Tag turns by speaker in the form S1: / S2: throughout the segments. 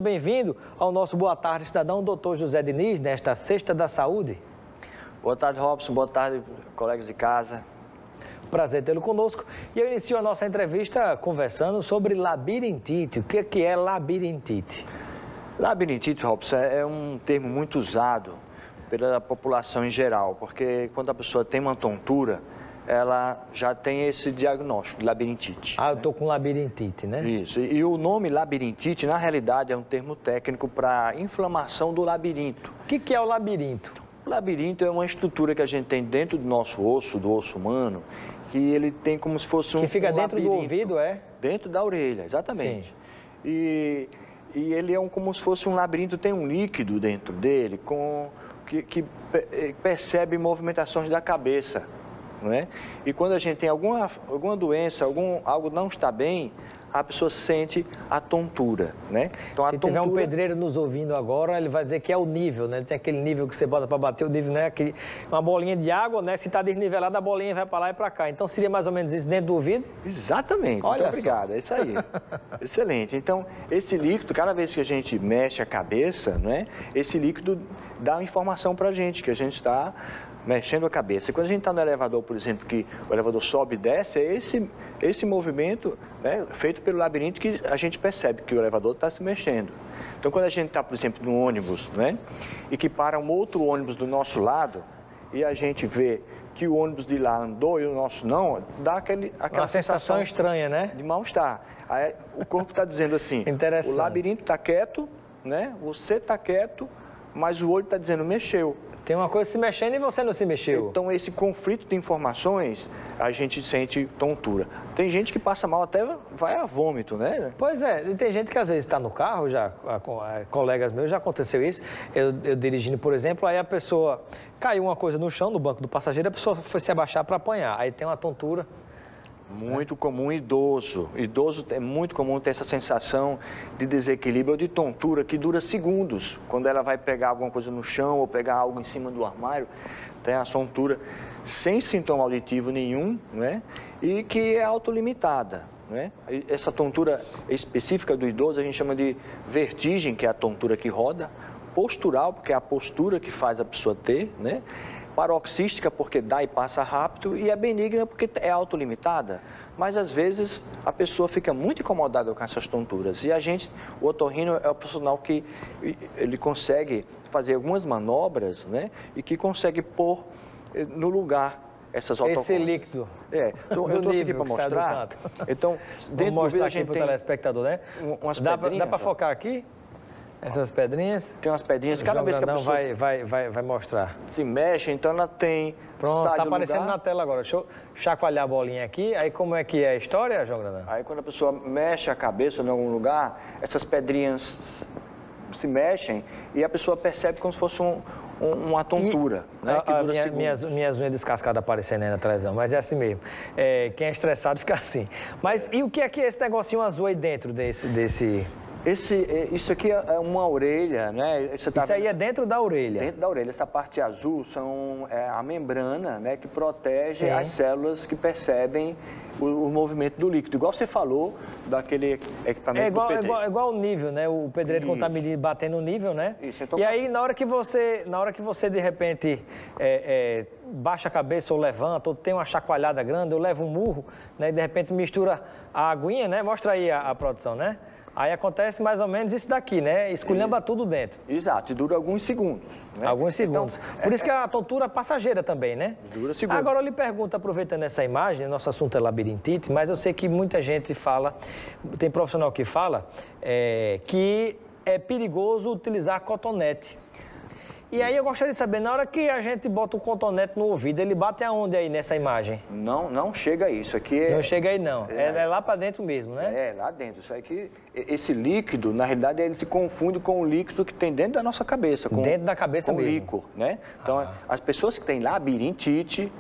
S1: Bem-vindo ao nosso Boa Tarde, cidadão, Dr. José Diniz, nesta Sexta da Saúde.
S2: Boa tarde, Robson. Boa tarde, colegas de casa.
S1: Prazer tê-lo conosco. E eu inicio a nossa entrevista conversando sobre labirintite. O que é labirintite?
S2: Labirintite, Robson, é um termo muito usado pela população em geral, porque quando a pessoa tem uma tontura, ela já tem esse diagnóstico de labirintite.
S1: Eu estou com labirintite, né?
S2: Isso. E o nome labirintite, na realidade, é um termo técnico para inflamação do labirinto.
S1: O que é o labirinto?
S2: O labirinto é uma estrutura que a gente tem dentro do nosso osso, do osso humano, que ele tem como se fosse
S1: Que fica dentro
S2: labirinto.
S1: do ouvido, é?
S2: Dentro da orelha, exatamente.
S1: Sim.
S2: E ele é como se fosse um labirinto, tem um líquido dentro dele que percebe movimentações da cabeça, não é? E quando a gente tem alguma doença, algo não está bem, a pessoa sente a tontura, né? Então,
S1: Se tiver um pedreiro nos ouvindo agora, ele vai dizer que é o nível, né? Tem aquele nível que você bota para bater, o nível, né? Uma bolinha de água, né? Se está desnivelada, a bolinha vai para lá e para cá. Então, seria mais ou menos isso dentro do ouvido?
S2: Exatamente.
S1: Olha,
S2: muito obrigado. É isso aí. Excelente. Então, esse líquido, cada vez que a gente mexe a cabeça, né? Esse líquido dá informação para a gente, que a gente está mexendo a cabeça. E quando a gente está no elevador, por exemplo, que o elevador sobe e desce, é esse movimento, né, feito pelo labirinto que a gente percebe que o elevador está se mexendo. Então, quando a gente está, por exemplo, no ônibus, né, e que para um outro ônibus do nosso lado, e a gente vê que o ônibus de lá andou e o nosso não, dá aquela
S1: sensação estranha, né?
S2: De mal-estar. Aí o corpo está dizendo assim, o labirinto está quieto, né, você está quieto, mas o olho está dizendo mexeu.
S1: Tem uma coisa se mexendo e você não se mexeu.
S2: Então, esse conflito de informações, a gente sente tontura. Tem gente que passa mal, até vai a vômito, né?
S1: Pois é, e tem gente que às vezes está no carro, colegas meus, já aconteceu isso, eu dirigindo, por exemplo, aí a pessoa caiu uma coisa no chão, no banco do passageiro, a pessoa foi se abaixar para apanhar, aí tem uma tontura.
S2: Muito comum idoso. Idoso é muito comum ter essa sensação de desequilíbrio ou de tontura que dura segundos. Quando ela vai pegar alguma coisa no chão ou pegar algo em cima do armário, tem a tontura sem sintoma auditivo nenhum, né? E que é autolimitada, né? Essa tontura específica do idoso a gente chama de vertigem, que é a tontura que roda, postural, porque é a postura que faz a pessoa ter, né? Paroxística, porque dá e passa rápido, e é benigna, porque é autolimitada. Mas, às vezes, a pessoa fica muito incomodada com essas tonturas. E o otorrino é o profissional que ele consegue fazer algumas manobras, né? E que consegue pôr no lugar essas otorrinas.
S1: Esse líquido.
S2: Então, eu trouxe aqui para mostrar. Então,
S1: dentro do vídeo a gente tem... para o telespectador, né?
S2: Umas
S1: dá
S2: pedrinhas.
S1: Dá para focar aqui? Essas pedrinhas?
S2: Tem umas pedrinhas, cada vez que a pessoa
S1: vai mostrar.
S2: Se mexe, então ela tem...
S1: Pronto, está aparecendo na tela agora. Deixa eu chacoalhar a bolinha aqui. Aí como é que é a história, João Grandão?
S2: Aí quando a pessoa mexe a cabeça em algum lugar, essas pedrinhas se mexem e a pessoa percebe como se fosse uma tontura, né? Que dura
S1: minhas unhas descascadas aparecendo aí na televisão, mas é assim mesmo. Quem é estressado fica assim. Mas e o que é esse negocinho azul aí dentro desse...
S2: Isso aqui é uma orelha, né?
S1: Isso aí é dentro da orelha?
S2: Dentro da orelha. Essa parte azul é a membrana, né, que protege as células que percebem o movimento do líquido. Igual você falou daquele equipamento do pedreiro.
S1: É igual o nível, né? O pedreiro quando está medindo, batendo o nível, né?
S2: Isso, então...
S1: E aí, na hora que você de repente, baixa a cabeça ou levanta, ou tem uma chacoalhada grande, ou leva um murro, né? E de repente mistura a aguinha, né? Mostra aí a produção, né? Aí acontece mais ou menos isso daqui, né? Esculhamba tudo dentro.
S2: Exato, e dura alguns segundos. Né?
S1: Alguns segundos. Então, por isso que a tontura passageira também, né?
S2: Dura segundos.
S1: Agora eu lhe pergunto, aproveitando essa imagem, nosso assunto é labirintite, mas eu sei que muita gente fala, tem profissional que fala, que é perigoso utilizar cotonete. E aí eu gostaria de saber, na hora que a gente bota o cotonete no ouvido, ele bate aonde aí nessa imagem?
S2: Não chega a isso. Aqui
S1: não chega aí não, é lá para dentro mesmo, né?
S2: É, lá dentro. Isso aqui, esse líquido, na realidade, ele se confunde com o líquido que tem dentro da nossa cabeça.
S1: Dentro da cabeça
S2: com
S1: mesmo?
S2: Com líquor, né? Então, as pessoas que têm labirintite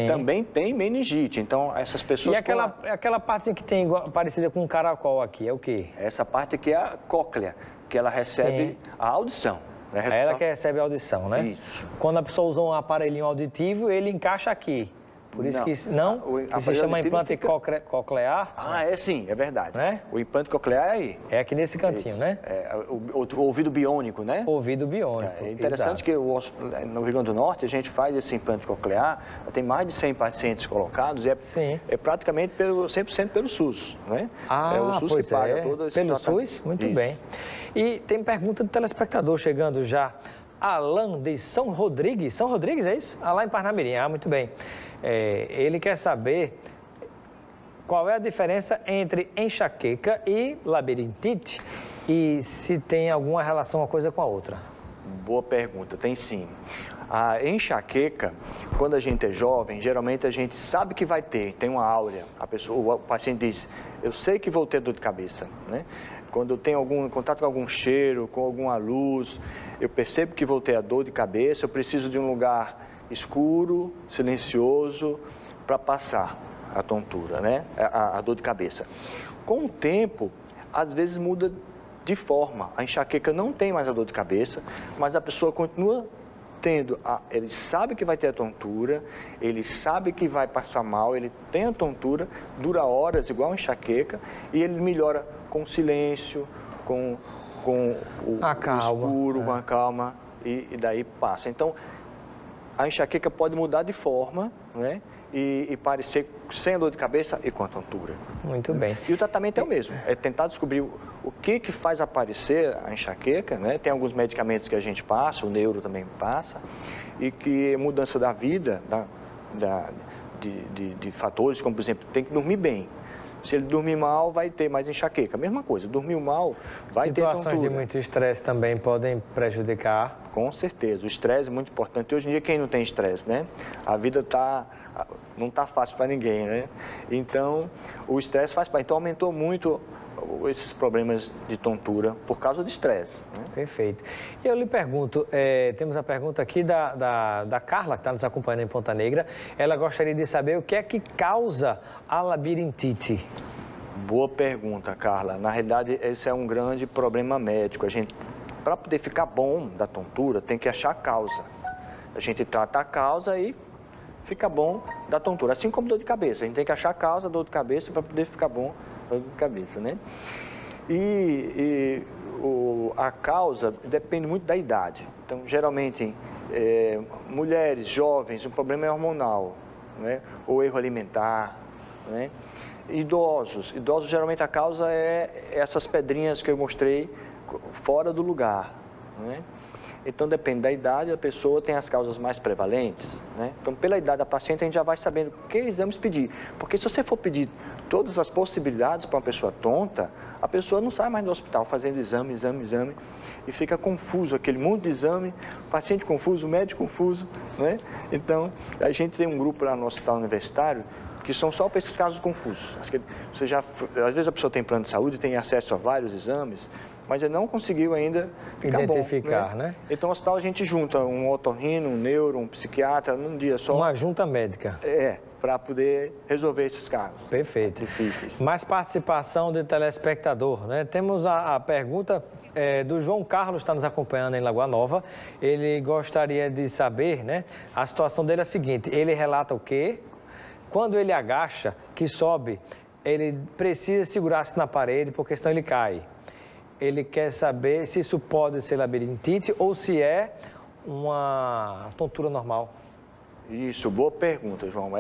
S2: também têm meningite. Então, essas pessoas...
S1: E aquela parte que tem parecida com um caracol aqui, é o quê?
S2: Essa parte aqui é a cóclea, que ela recebe a audição.
S1: É ela que recebe a audição, né?
S2: Isso.
S1: Quando a pessoa usa um aparelhinho auditivo, ele encaixa aqui. Por isso que não, que se chama implante coclear.
S2: Ah, é sim, é verdade.
S1: Né?
S2: O implante coclear é aí.
S1: É aqui nesse cantinho, né?
S2: O ouvido biônico, né?
S1: Ouvido biônico.
S2: É interessante que no Rio Grande do Norte a gente faz esse implante coclear, tem mais de 100 pacientes colocados e é praticamente 100% pelo SUS, né?
S1: Ah,
S2: o SUS
S1: pois
S2: que paga todo esse
S1: pelo
S2: tratamento.
S1: SUS? Muito
S2: Isso.
S1: bem. E tem pergunta do telespectador chegando já. Alan de São Rodrigues. São Rodrigues, é isso? Lá em Parnamirim. Ah, muito bem. Ele quer saber qual é a diferença entre enxaqueca e labirintite e se tem alguma relação uma coisa com a outra.
S2: Boa pergunta, tem sim. A enxaqueca, quando a gente é jovem, geralmente a gente sabe que vai ter, tem uma áurea. O paciente diz, eu sei que vou ter dor de cabeça, né? Quando eu tenho algum contato com algum cheiro, com alguma luz, eu percebo que vou ter a dor de cabeça, eu preciso de um lugar escuro, silencioso, para passar a tontura, né? A dor de cabeça. Com o tempo, às vezes muda de forma. A enxaqueca não tem mais a dor de cabeça, mas a pessoa continua tendo, ele sabe que vai ter a tontura, ele sabe que vai passar mal, ele tem a tontura, dura horas igual a enxaqueca, e ele melhora com silêncio, com o escuro, com a calma, e daí passa. Então, a enxaqueca pode mudar de forma, né? E parecer sem a dor de cabeça e com a tontura.
S1: Muito bem.
S2: E o tratamento é o mesmo, é tentar descobrir o que faz aparecer a enxaqueca, né? Tem alguns medicamentos que a gente passa, o neuro também passa, e que mudança da vida, de fatores, como por exemplo, tem que dormir bem. Se ele dormir mal, vai ter mais enxaqueca. Mesma coisa, dormiu mal, vai ter tontura.
S1: Situações de muito estresse também podem prejudicar.
S2: Com certeza, o estresse é muito importante. Hoje em dia, quem não tem estresse, né? A vida não está fácil para ninguém, né? Então, o estresse faz parte. Então, aumentou muito esses problemas de tontura por causa do estresse. Né?
S1: Perfeito. E eu lhe pergunto, temos a pergunta aqui da Carla, que está nos acompanhando em Ponta Negra. Ela gostaria de saber o que é que causa a labirintite.
S2: Boa pergunta, Carla. Na realidade, esse é um grande problema médico. Para poder ficar bom da tontura, tem que achar a causa. A gente trata a causa e fica bom da tontura. Assim como dor de cabeça. A gente tem que achar a causa da dor de cabeça para poder ficar bom da dor de cabeça, né? A causa depende muito da idade. Então, geralmente, mulheres, jovens, o problema é hormonal, né? Ou erro alimentar, né? Idosos, geralmente a causa é essas pedrinhas que eu mostrei fora do lugar, né? Então, depende da idade, a pessoa tem as causas mais prevalentes, né? Então, pela idade da paciente, a gente já vai sabendo que exames pedir. Porque se você for pedir todas as possibilidades para uma pessoa tonta, a pessoa não sai mais do hospital fazendo exame, e fica confuso, aquele monte de exame, paciente confuso, médico confuso, né? Então, a gente tem um grupo lá no hospital universitário que são só para esses casos confusos. Às vezes a pessoa tem plano de saúde, tem acesso a vários exames, mas ele não conseguiu ainda
S1: identificar,
S2: bom,
S1: né?
S2: Então, no hospital a gente junta um otorrino, um neuro, um psiquiatra, num dia só.
S1: Uma junta médica.
S2: Para poder resolver esses casos.
S1: Perfeito.
S2: Difíceis.
S1: Mais participação do telespectador, né? Temos a pergunta do João Carlos, está nos acompanhando em Lagoa Nova. Ele gostaria de saber, né? A situação dele é a seguinte, ele relata o quê? Quando ele agacha, que sobe, ele precisa segurar-se na parede, porque senão ele cai. Ele quer saber se isso pode ser labirintite ou se é uma tontura normal.
S2: Isso, boa pergunta, João.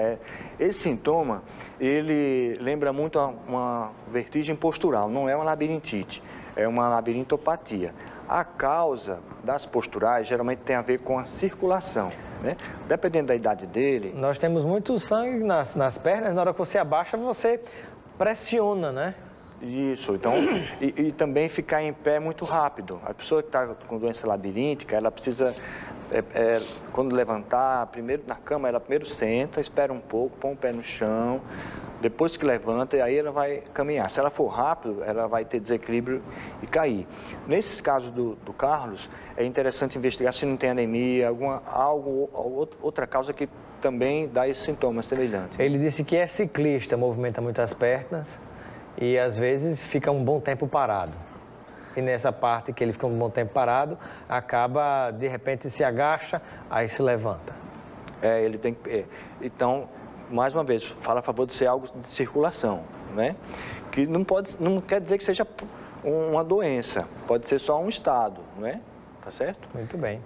S2: Esse sintoma, ele lembra muito uma vertigem postural, não é uma labirintite, é uma labirintopatia. A causa das posturais geralmente tem a ver com a circulação, né? Dependendo da idade dele...
S1: Nós temos muito sangue nas pernas, na hora que você abaixa, você pressiona, né?
S2: Isso, então, e também ficar em pé muito rápido. A pessoa que está com doença labiríntica, ela precisa, quando levantar, primeiro na cama, ela primeiro senta, espera um pouco, põe o pé no chão, depois que levanta, e aí ela vai caminhar. Se ela for rápido, ela vai ter desequilíbrio e cair. Nesses casos do Carlos, é interessante investigar se não tem anemia, outra causa que também dá esse sintoma semelhante.
S1: Ele disse que é ciclista, movimenta muito as pernas e às vezes fica um bom tempo parado. E nessa parte que ele fica um bom tempo parado, acaba, de repente, se agacha, aí se levanta.
S2: Ele tem que... Então, mais uma vez, fala a favor de ser algo de circulação, né? Que não quer dizer que seja uma doença, pode ser só um estado, né? Tá certo?
S1: Muito bem.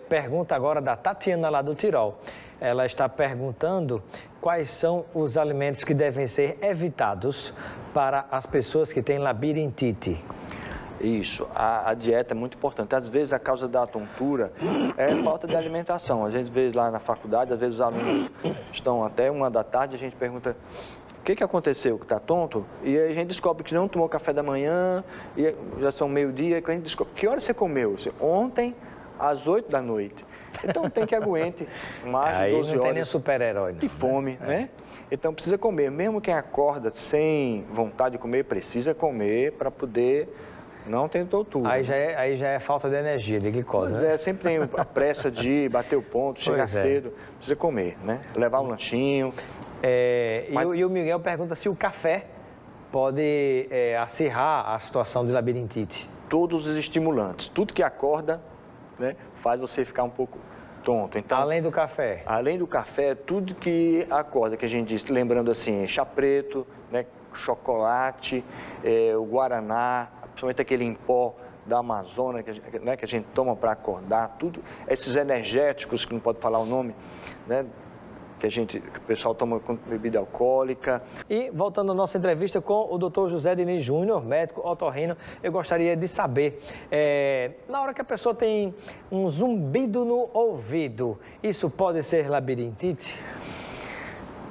S1: Pergunta agora da Tatiana lá do Tirol. Ela está perguntando quais são os alimentos que devem ser evitados para as pessoas que têm labirintite.
S2: Isso, a dieta é muito importante. Às vezes a causa da tontura é falta de alimentação. Às vezes lá na faculdade, às vezes os alunos estão até 1 da tarde, a gente pergunta o que aconteceu, que está tonto? E aí a gente descobre que não tomou café da manhã, e já são meio-dia, e a gente descobre, que hora você comeu? Ontem, às 8 da noite. Então tem que aguente mais de 12 horas.
S1: Aí não tem nem super-herói.
S2: De fome, né? Então precisa comer. Mesmo quem acorda sem vontade de comer, precisa comer para poder não ter tontura.
S1: Aí já é falta de energia, de glicose, né?
S2: Sempre tem a pressa de bater o ponto, chegar cedo, precisa comer, né? Levar um lanchinho.
S1: E o Miguel pergunta se o café pode acirrar a situação de labirintite.
S2: Todos os estimulantes, tudo que acorda, né, faz você ficar um pouco tonto. Então,
S1: além do café?
S2: Além do café, tudo que acorda, que a gente diz, lembrando assim, chá preto, né, chocolate, o guaraná, principalmente aquele em pó da Amazônia, que a gente toma para acordar, tudo, esses energéticos, que não pode falar o nome, né, que o pessoal toma com bebida alcoólica. E
S1: voltando à nossa entrevista com o Dr. José Diniz Júnior, médico otorrino, eu gostaria de saber, na hora que a pessoa tem um zumbido no ouvido, isso pode ser labirintite?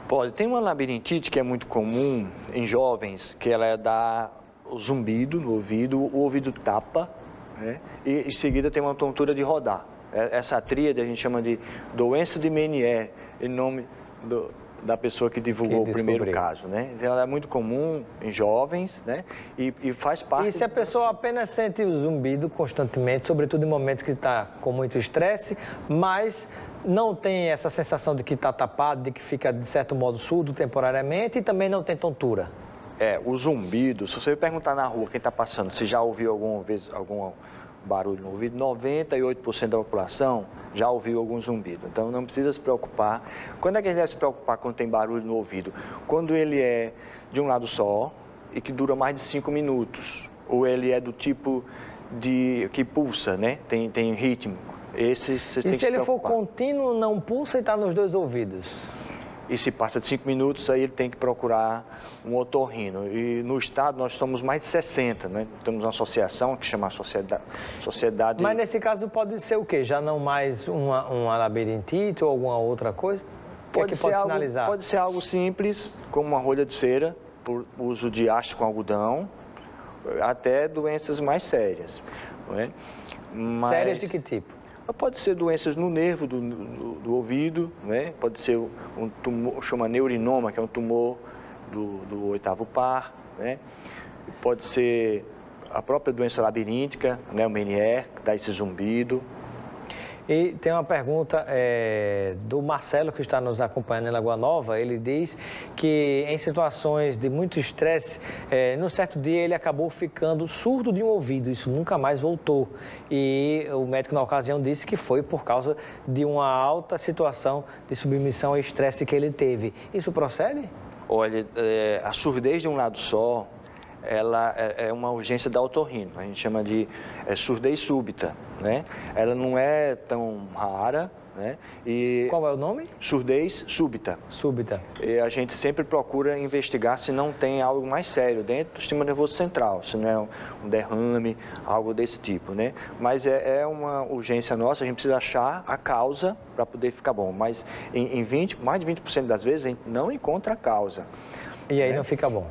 S2: Pode. Tem uma labirintite que é muito comum em jovens, que ela dá o zumbido no ouvido, o ouvido tapa, né? E em seguida tem uma tontura de rodar. Essa tríade a gente chama de doença de Meniere, em nome da pessoa que divulgou o primeiro caso, né? Então, ela é muito comum em jovens, né? E faz parte...
S1: E se a pessoa apenas sente o zumbido constantemente, sobretudo em momentos que está com muito estresse, mas não tem essa sensação de que está tapado, de que fica, de certo modo, surdo temporariamente e também não tem tontura?
S2: O zumbido, se você perguntar na rua quem está passando, se já ouviu alguma vez algum barulho no ouvido, 98% da população já ouviu algum zumbido. Então não precisa se preocupar. Quando é que a gente deve se preocupar quando tem barulho no ouvido? Quando ele é de um lado só e que dura mais de 5 minutos. Ou ele é do tipo que pulsa, né? Tem ritmo. Esse você tem que se preocupar.
S1: E se ele for contínuo, não pulsa e está nos 2 ouvidos?
S2: E se passa de 5 minutos, aí ele tem que procurar um otorrino. E no estado nós somos mais de 60, né? Temos uma associação que chama Sociedade...
S1: Mas nesse caso pode ser o quê? Já não mais uma labirintite ou alguma outra coisa? Pode sinalizar?
S2: Pode ser algo simples, como uma rolha de cera, por uso de haste com algodão, até doenças mais sérias. Não é?
S1: Sérias de que tipo?
S2: Pode ser doenças no nervo do ouvido, né? Pode ser um tumor, chama neurinoma, que é um tumor do 8º par, né? Pode ser a própria doença labiríntica, né? O Meniere, que dá esse zumbido.
S1: E tem uma pergunta do Marcelo, que está nos acompanhando em Lagoa Nova. Ele diz que em situações de muito estresse, num certo dia ele acabou ficando surdo de um ouvido, isso nunca mais voltou. E o médico na ocasião disse que foi por causa de uma alta situação de submissão ao estresse que ele teve. Isso procede?
S2: Olha, a surdez de um lado só, ela é uma urgência da otorrino, a gente chama de surdez súbita, né? Ela não é tão rara, né? E
S1: qual é o nome?
S2: Surdez súbita.
S1: Súbita.
S2: E a gente sempre procura investigar se não tem algo mais sério dentro do sistema nervoso central, se não é um derrame, algo desse tipo, né? Mas é uma urgência nossa, a gente precisa achar a causa para poder ficar bom, mas mais de 20% das vezes a gente não encontra a causa.
S1: E aí não fica bom.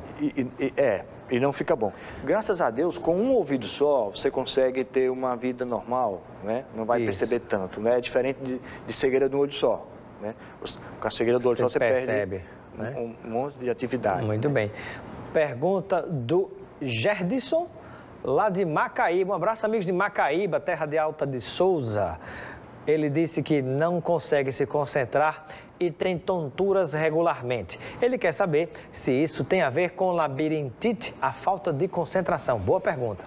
S2: E não fica bom. Graças a Deus, com um ouvido só, você consegue ter uma vida normal, né? Não vai perceber tanto, né? É diferente de cegueira de um olho só, né? Com a cegueira do olho só, você percebe, né? um monte de atividade.
S1: Muito bem. Pergunta do Gerdison, lá de Macaíba. Um abraço, amigos de Macaíba, terra de Alta de Souza. Ele disse que não consegue se concentrar e tem tonturas regularmente. Ele quer saber se isso tem a ver com labirintite, a falta de concentração. Boa pergunta.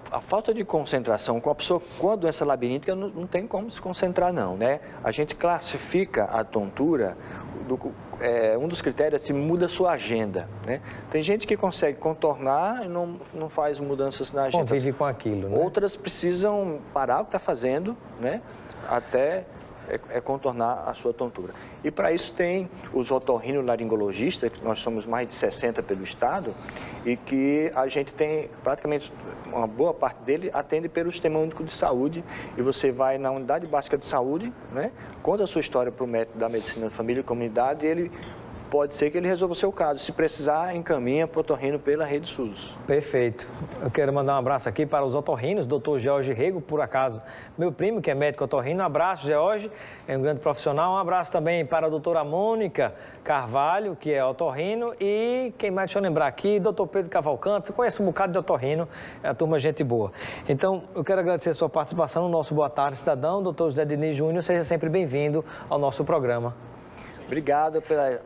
S2: A falta de concentração com a pessoa com a doença labiríntica não tem como se concentrar não, né? A gente classifica a tontura um dos critérios é se muda a sua agenda, né? Tem gente que consegue contornar e não faz mudanças na agenda.
S1: Convive com aquilo, né?
S2: Outras precisam parar o que está fazendo, né? Até contornar a sua tontura. E para isso tem os otorrinolaringologistas, que nós somos mais de 60 pelo estado, e que a gente tem praticamente uma boa parte dele atende pelo Sistema Único de Saúde, e você vai na unidade básica de saúde, né? Conta a sua história para o médico da medicina de família e comunidade, e ele pode ser que ele resolva o seu caso. Se precisar, encaminha para o otorrino pela rede SUS.
S1: Perfeito. Eu quero mandar um abraço aqui para os otorrinos, doutor George Rego, por acaso, meu primo, que é médico otorrino. Um abraço, George, é um grande profissional. Um abraço também para a doutora Mônica Carvalho, que é otorrino. E quem mais, deixa eu lembrar aqui, doutor Pedro Cavalcante. Conheço um bocado de otorrino, é a turma gente boa. Então, eu quero agradecer a sua participação no nosso Boa Tarde, Cidadão. Doutor José Diniz Júnior, seja sempre bem-vindo ao nosso programa.
S2: Obrigado pela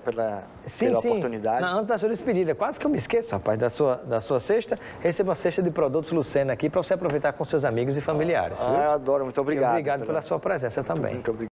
S2: oportunidade.
S1: Antes da sua despedida, quase que eu me esqueço, rapaz, da sua cesta. Receba a cesta de produtos Lucena aqui para você aproveitar com seus amigos e familiares.
S2: Eu adoro, muito obrigado.
S1: E obrigado pela sua presença também.
S2: Muito obrigado.